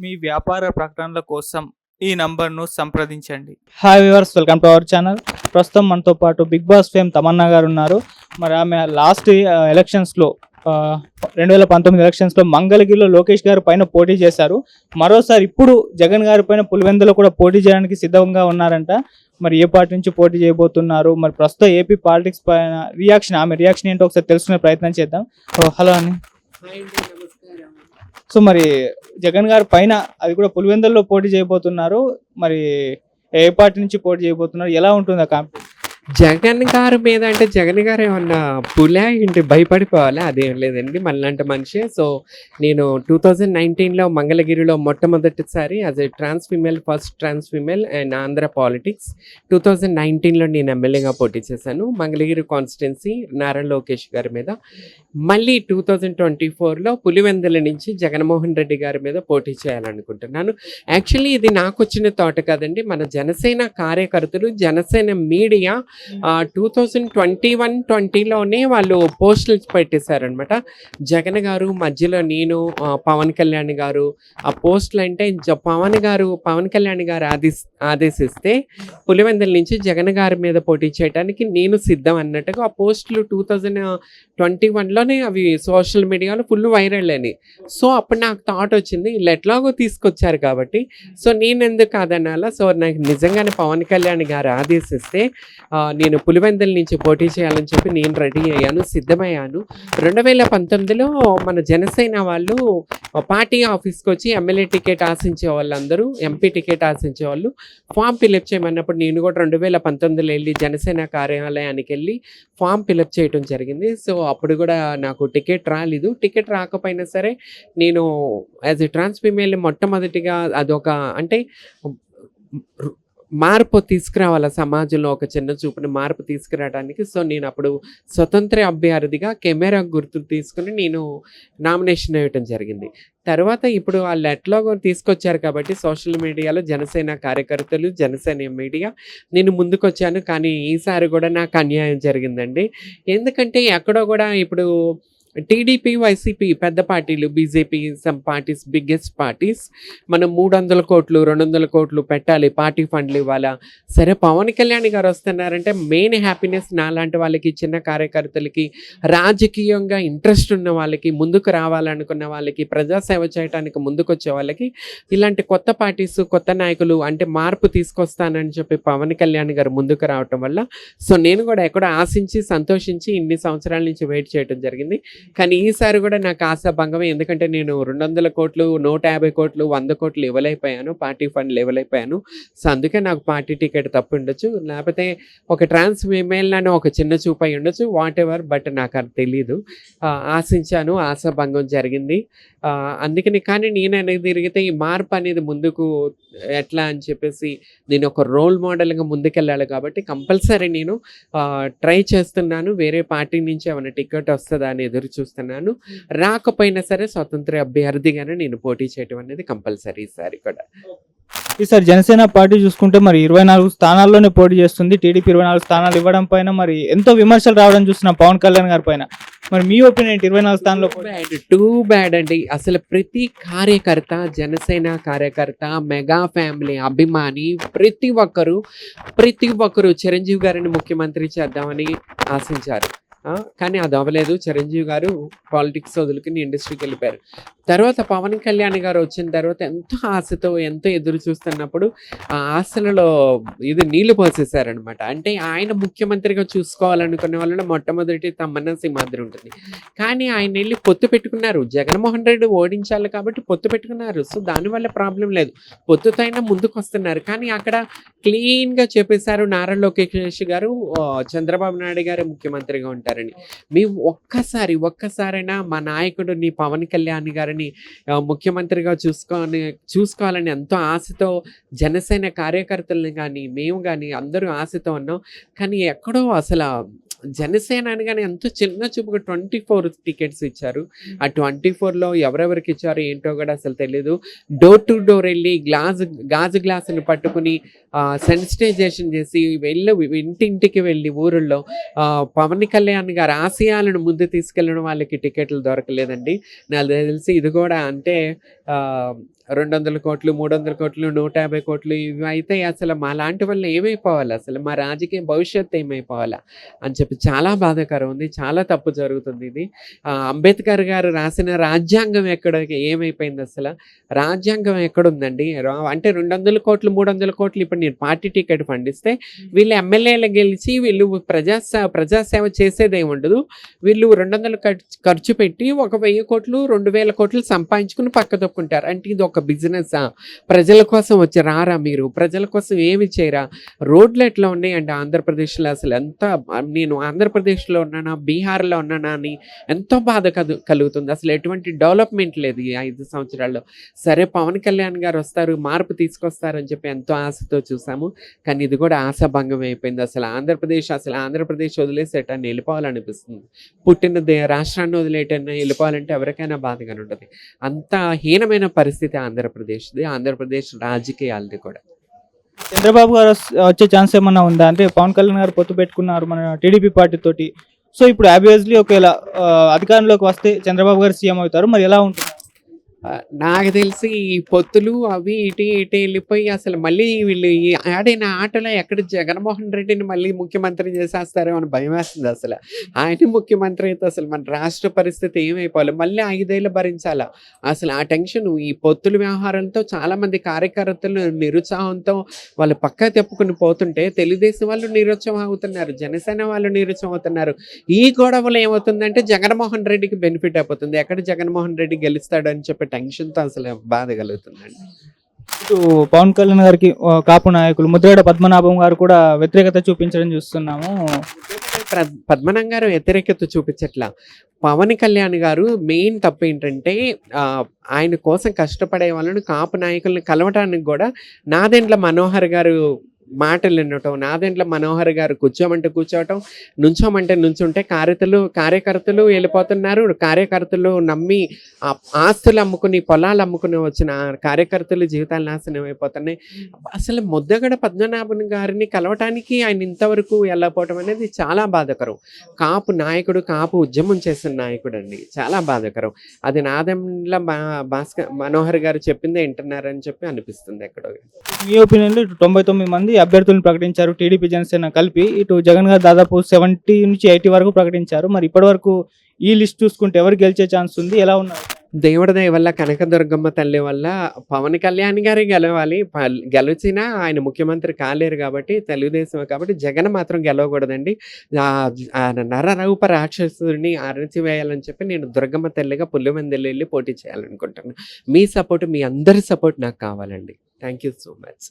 మీ వ్యాపార ప్రకటనల కోసం ఈ నంబర్ను సంప్రదించండి. Hi viewers, welcome to our channel. ప్రస్తుతం మనతో పాటు బిగ్ బాస్ ఫేమ్ తమన్నా గారు ఉన్నారు. మరి ఆమె లాస్ట్ ఎలక్షన్స్లో 2019 ఎలక్షన్స్లో మంగళగిరిలో లోకేష్ గారి పైన పోటీ చేశారు. మరోసారి ఇప్పుడు జగన్ గారి పైన పులివెందులో కూడా పోటీ చేయడానికి సిద్ధంగా ఉన్నారంట. మరి ఏ పార్టీ నుంచి పోటీ చేయబోతున్నారు, మరి ప్రస్తుతం ఏపీ పాలిటిక్స్ పైన ఆమె రియాక్షన్ ఏంటో ఒకసారి తెలుసుకునే ప్రయత్నం చేద్దాం. హలో అని. సో మరి జగన్ గారి పైన అది కూడా పులివెందుల్లో పోటీ చేయబోతున్నారు. మరి ఏ పార్టీ నుంచి పోటీ చేయబోతున్నారు, ఎలా ఉంటుంది ఆ కాంపిటీషన్? జగన్ గారి మీద అంటే జగన్ గారు ఏమన్నా పులా ఏంటి భయపడిపోవాలా? అదేం లేదండి, మళ్ళంటే మనిషి. సో నేను 2019లో మంగళగిరిలో మొట్టమొదటిసారి as a first trans female and Andhra politics 2019లో నేను ఎమ్మెల్యేగా పోటీ చేశాను మంగళగిరి కాన్స్టిట్యున్సీ నారా లోకేష్ గారి మీద. మళ్ళీ 2024లో పులివెందుల నుంచి జగన్మోహన్ రెడ్డి గారి మీద పోటీ చేయాలనుకుంటున్నాను. యాక్చువల్లీ ఇది నాకు వచ్చిన థాట్ కాదండి, మన జనసేన కార్యకర్తలు, జనసేన మీడియా 2021-20లోనే వాళ్ళు పోస్టులు పెట్టేశారనమాట. జగన్ గారు మధ్యలో నేను పవన్ కళ్యాణ్ గారు ఆ పోస్టులు అంటే పవన్ కళ్యాణ్ గారు ఆదేశిస్తే పులివెందుల నుంచి జగన్ గారి మీద పోటీ చేయడానికి నేను సిద్ధం అన్నట్టుగా ఆ పోస్టులు 2021లోనే అవి సోషల్ మీడియాలో ఫుల్ వైరల్ అని. సో అప్పుడు నాకు థాట్ వచ్చింది, వీళ్ళు ఎట్లాగో తీసుకొచ్చారు కాబట్టి సో నేను ఎందుకు కాదనాలా. సో నాకు నిజంగానే పవన్ కళ్యాణ్ గారు ఆదేశిస్తే నేను పులివెందుల నుంచి పోటీ చేయాలని చెప్పి నేను రెడీ అయ్యాను, సిద్ధమయ్యాను. 2019లో మన జనసేన వాళ్ళు పార్టీ ఆఫీస్కి వచ్చి ఎమ్మెల్యే టికెట్ ఆశించే వాళ్ళందరూ, ఎంపీ టికెట్ ఆశించే వాళ్ళు ఫామ్ ఫిలప్ చేయమన్నప్పుడు నేను కూడా 2019లో వెళ్ళి జనసేన కార్యాలయానికి వెళ్ళి ఫామ్ ఫిలప్ చేయడం జరిగింది. సో అప్పుడు కూడా నాకు టికెట్ రాలేదు. టికెట్ రాకపోయినా సరే నేను యాజ్ ఎ ట్రాన్స్ ఫీమేల్ మొట్టమొదటిగా అదొక అంటే మార్పు తీసుకురావాలి సమాజంలో, ఒక చిన్న చూపుని మార్పు తీసుకురావడానికి. సో నేను అప్పుడు స్వతంత్ర అభ్యర్థిగా కెమెరా గుర్తు తీసుకుని నేను నామినేషన్ వేయటం జరిగింది. తర్వాత ఇప్పుడు వాళ్ళు ఎట్లాగో తీసుకొచ్చారు కాబట్టి సోషల్ మీడియాలో జనసేన కార్యకర్తలు, జనసేన మీడియా నేను ముందుకొచ్చాను. కానీ ఈసారి కూడా నాకు అన్యాయం జరిగిందండి. ఎందుకంటే ఎక్కడో కూడా ఇప్పుడు టీడీపీ, వైసీపీ పెద్ద పార్టీలు, BJP, some parties, biggest parties మనం 300 కోట్లు 200 కోట్లు పెట్టాలి, పార్టీ ఫండ్లు ఇవ్వాలా. సరే పవన్ కళ్యాణ్ గారు వస్తున్నారంటే మెయిన్ హ్యాపీనెస్ నాలాంటి వాళ్ళకి, చిన్న కార్యకర్తలకి, రాజకీయంగా ఇంట్రెస్ట్ ఉన్న వాళ్ళకి, ముందుకు రావాలనుకున్న వాళ్ళకి, ప్రజాసేవ చేయడానికి ముందుకొచ్చే వాళ్ళకి ఇలాంటి కొత్త పార్టీస్, కొత్త నాయకులు అంటే మార్పు తీసుకొస్తానని చెప్పి పవన్ కళ్యాణ్ గారు ముందుకు రావటం వల్ల సో నేను కూడా ఎక్కడో ఆశించి సంతోషించి ఇన్ని సంవత్సరాల నుంచి వెయిట్ చేయడం జరిగింది. కానీ ఈసారి కూడా నాకు ఆశాభంగమే. ఎందుకంటే నేను 200 కోట్లు 150 కోట్లు 100 కోట్లు ఇవ్వలేకపోయాను, పార్టీ ఫండ్లు ఇవ్వలేకపోయాను. సో అందుకే నాకు పార్టీ టికెట్ తప్పు ఉండొచ్చు, లేకపోతే ఒక ట్రాన్స్ ఫీమేల్ అని ఒక చిన్న చూపు అయి ఉండొచ్చు, వాట్ ఎవర్. బట్ నాకు అది తెలీదు. ఆశించాను, ఆశాభంగం జరిగింది. అందుకని కానీ నేను అనేది తిరిగితే ఈ మార్పు అనేది ముందుకు ఎట్లా అని చెప్పేసి నేను ఒక రోల్ మోడల్గా ముందుకెళ్ళాలి కాబట్టి కంపల్సరీ నేను ట్రై చేస్తున్నాను. వేరే పార్టీ నుంచి ఏమైనా టికెట్ వస్తుందా అని ఎదురు చూస్తున్నాను. రాకపోయినా సరే స్వతంత్ర అభ్యర్థిగానే నేను పోటీ చేయడం అనేది కంపల్సరీ ఈసారి కూడా. ఈసారి జనసేన పార్టీ చూసుకుంటే మరి 24 స్థానాల్లోనే పోటీ చేస్తుంది. టీడీపీ 24 స్థానాలు ఇవ్వడం పైన మరి ఎంతో విమర్శలు రావడం చూస్తున్నాం పవన్ కళ్యాణ్ గారి పైన. మరి మీ ఒపీనియన్ 24 స్థానాల్లో? టూ బ్యాడ్ అండి. అసలు ప్రతి కార్యకర్త, జనసేన కార్యకర్త, మెగా ఫ్యామిలీ అభిమాని ప్రతి ఒక్కరు చిరంజీవి గారిని ముఖ్యమంత్రి చేద్దామని ఆశించారు. కానీ అది అవ్వలేదు. చిరంజీవి గారు పాలిటిక్స్ వదులుకుని ఇండస్ట్రీకి వెళ్ళిపోయారు. తర్వాత పవన్ కళ్యాణ్ గారు వచ్చిన తర్వాత ఎంతో ఆశతో ఎంతో ఎదురు చూస్తున్నప్పుడు ఆ ఆశలలో ఇది నీళ్లు పోసేసారనమాట. అంటే ఆయన ముఖ్యమంత్రిగా చూసుకోవాలనుకునే వాళ్ళని మొట్టమొదటి తమన్నా సింహాద్రి ఉంటుంది. కానీ ఆయన వెళ్ళి పొత్తు పెట్టుకున్నారు. జగన్మోహన్ రెడ్డి ఓడించాలి కాబట్టి పొత్తు పెట్టుకున్నారు. సో దానివల్ల ప్రాబ్లం లేదు, పొత్తుతో అయినా ముందుకు వస్తున్నారు. కానీ అక్కడ క్లీన్గా చెప్పేశారు నారా లోకేష్ గారు చంద్రబాబు నాయుడు గారు ముఖ్యమంత్రిగా ఉంటారని. మేము ఒక్కసారైనా మా నాయకుడు నీ పవన్ కళ్యాణ్ గారిని ముఖ్యమంత్రిగా చూసుకోవాలని ఎంతో ఆశతో జనసేన కార్యకర్తలను కానీ మేము కానీ అందరూ ఆశతో ఉన్నాం. కానీ ఎక్కడో అసలు జనసేన అనగానే ఎంతో చిన్న చూపుగా 24 టికెట్స్ ఇచ్చారు. ఆ 24లో ఎవరెవరికి ఇచ్చారో ఏంటో కూడా అసలు తెలియదు. డోర్ టు డోర్ వెళ్ళి గాజు గ్లాసుని పట్టుకుని సెన్సిటైజేషన్ చేసి ఇంటింటికి వెళ్ళి ఊరుల్లో పవన్ కళ్యాణ్ గారి ఆశయాలను ముందు తీసుకెళ్ళడం వాళ్ళకి టికెట్లు దొరకలేదండి. నాకు తెలిసి ఇది కూడా అంటే 200 కోట్లు, 300 కోట్లు, 150 కోట్లు ఇవి అయితే అసలు మా లాంటి వాళ్ళు ఏమైపోవాలి, అసలు మా రాజకీయ భవిష్యత్తు ఏమైపోవాలా అని చెప్పి చాలా బాధాకరం ఉంది. చాలా తప్పు జరుగుతుంది ఇది. అంబేద్కర్ గారు రాసిన రాజ్యాంగం ఏమైపోయింది అసలు? రాజ్యాంగం ఎక్కడుందండి? అంటే 200 కోట్లు, 300 కోట్లు ఇప్పుడు నేను పార్టీ టికెట్ పండిస్తే వీళ్ళు ఎమ్మెల్యేలు గెలిచి వీళ్ళు ప్రజాసేవ చేసేది ఏముండదు. వీళ్ళు 200 ఖర్చు పెట్టి ఒక 1000 కోట్లు, 2000 కోట్లు సంపాదించుకుని పక్క తప్పుకుంటారు. అంటే ఇది ఒక బిజినెస్? ప్రజల కోసం వచ్చి రారా మీరు? ప్రజల కోసం ఏమి చేయరా? రోడ్లు ఎట్లా ఉన్నాయండి ఆంధ్రప్రదేశ్లో? అసలు ఎంత, నేను ఆంధ్రప్రదేశ్లో ఉన్నానా, బీహార్లో ఉన్నానా అని ఎంతో బాధ కలుగుతుంది. అసలు ఎటువంటి డెవలప్మెంట్ లేదు ఈ 5 సంవత్సరాల్లో. సరే, పవన్ కళ్యాణ్ గారు వస్తారు, మార్పు తీసుకొస్తారని చెప్పి ఎంతో ఆశతో చూసాము. కానీ ఇది కూడా ఆశాభంగం అయిపోయింది. అసలు ఆంధ్రప్రదేశ్ వదిలేసి ఎటన్నా వెళ్ళిపోవాలనిపిస్తుంది. పుట్టిన రాష్ట్రాన్ని వదిలేటన్నా వెళ్ళిపోవాలంటే ఎవరికైనా బాధగానే ఉంటుంది. అంత హీనమైన పరిస్థితి ఆంధ్రప్రదేశ్ రాజకీయాలది కూడా. చంద్రబాబు గారు వచ్చే ఛాన్స్ ఏమన్నా ఉందా? అంటే పవన్ కళ్యాణ్ గారు పొత్తు పెట్టుకున్నారు మన టీడీపీ పార్టీ తోటి. సో ఇప్పుడు ఆబ్వియస్లీ ఒకవేళ అధికారంలోకి వస్తే చంద్రబాబు గారు సీఎం అవుతారు, మరి ఎలా ఉంటుంది? నాకు తెలిసి ఈ పొత్తులు అవి ఇటు వెళ్ళిపోయి అసలు మళ్ళీ వీళ్ళు ఈ ఆడిన ఆటలో ఎక్కడ జగన్మోహన్ రెడ్డిని మళ్ళీ ముఖ్యమంత్రి చేసేస్తారో అని భయం వేస్తుంది. అసలు ఆయన ముఖ్యమంత్రి అయితే అసలు మన రాష్ట్ర పరిస్థితి ఏమైపోవాలి? మళ్ళీ 5 ఏళ్ళు భరించాలా? అసలు ఆ టెన్షన్, ఈ పొత్తుల వ్యవహారంతో చాలామంది కార్యకర్తలు నిరుత్సాహంతో వాళ్ళు పక్క తెప్పుకుని పోతుంటే తెలుగుదేశం వాళ్ళు నిరుత్సాహం అవుతున్నారు, జనసేన వాళ్ళు నిరుత్సాహం అవుతున్నారు. ఈ గొడవలు ఏమవుతుందంటే జగన్మోహన్ రెడ్డికి బెనిఫిట్ అయిపోతుంది. ఎక్కడ జగన్మోహన్ రెడ్డి గెలుస్తాడు అని చెప్పి టెన్షన్తో అసలు బాధ కలుగుతుందండి. ఇటు పవన్ కళ్యాణ్ గారికి కాపు నాయకులు ముద్రగడ పద్మనాభం గారు కూడా వ్యతిరేకత చూపించడం చూస్తున్నాము. పద్మనాభం గారు వ్యతిరేకత చూపించట్లా. పవన్ కళ్యాణ్ గారు మెయిన్ తప్పు ఏంటంటే ఆయన కోసం కష్టపడే వాళ్ళని, కాపు నాయకులను కలవటానికి కూడా నాదెండ్ల మనోహర్ గారు మాటలు వినటం, నాదెండ్ల మనోహర్ గారు కూర్చోమంటే కూర్చోవటం, నుంచోమంటే నుంచుంటే కార్యకర్తలు వెళ్ళిపోతున్నారు. కార్యకర్తలు నమ్మి ఆస్తులు అమ్ముకుని, పొలాలు అమ్ముకుని వచ్చిన కార్యకర్తలు జీవితాలు నాశనం అయిపోతున్నాయి. అసలు ముద్రగడ పద్మనాభన్ గారిని కలవటానికి ఆయన ఇంతవరకు వెళ్ళకపోవటం అనేది చాలా బాధాకరం. కాపు నాయకుడు, కాపు ఉద్యమం చేసిన నాయకుడు అండి, చాలా బాధాకరం. అది నాదెండ్ల మనోహర్ గారు చెప్పిందే వింటున్నారని చెప్పి అనిపిస్తుంది ఎక్కడో. మీ ఒపీనియన్లో ఇటు 99 మంది అభ్యర్థులను ప్రకటించారు టీడీపీ జనసేన కలిపి. ఇటు జగన్ గారు దాదాపు 70 నుంచి 80 వరకు ప్రకటించారు. మరి ఇప్పటి వరకు ఈ లిస్ట్ చూసుకుంటే ఎవరు గెలిచే ఛాన్స్ ఉంది? ఎలా ఉన్నారు? దేవుడి దయ వల్ల, కనకదుర్గమ్మ తల్లి వల్ల పవన్ కళ్యాణ్ గారే గెలవాలి. గెలిచినా ఆయన ముఖ్యమంత్రి కాలేరు కాబట్టి, తెలుగుదేశం కాబట్టి జగన్ మాత్రం గెలవకూడదండి. నరరూప రాక్షసుడిని అరచివేయాలని చెప్పి నేను దుర్గమ్మ తల్లిగా పులివెందులు వెళ్ళి పోటీ చేయాలనుకుంటున్నాను. మీ సపోర్ట్, మీ అందరి సపోర్ట్ నాకు కావాలండి. Thank you so much.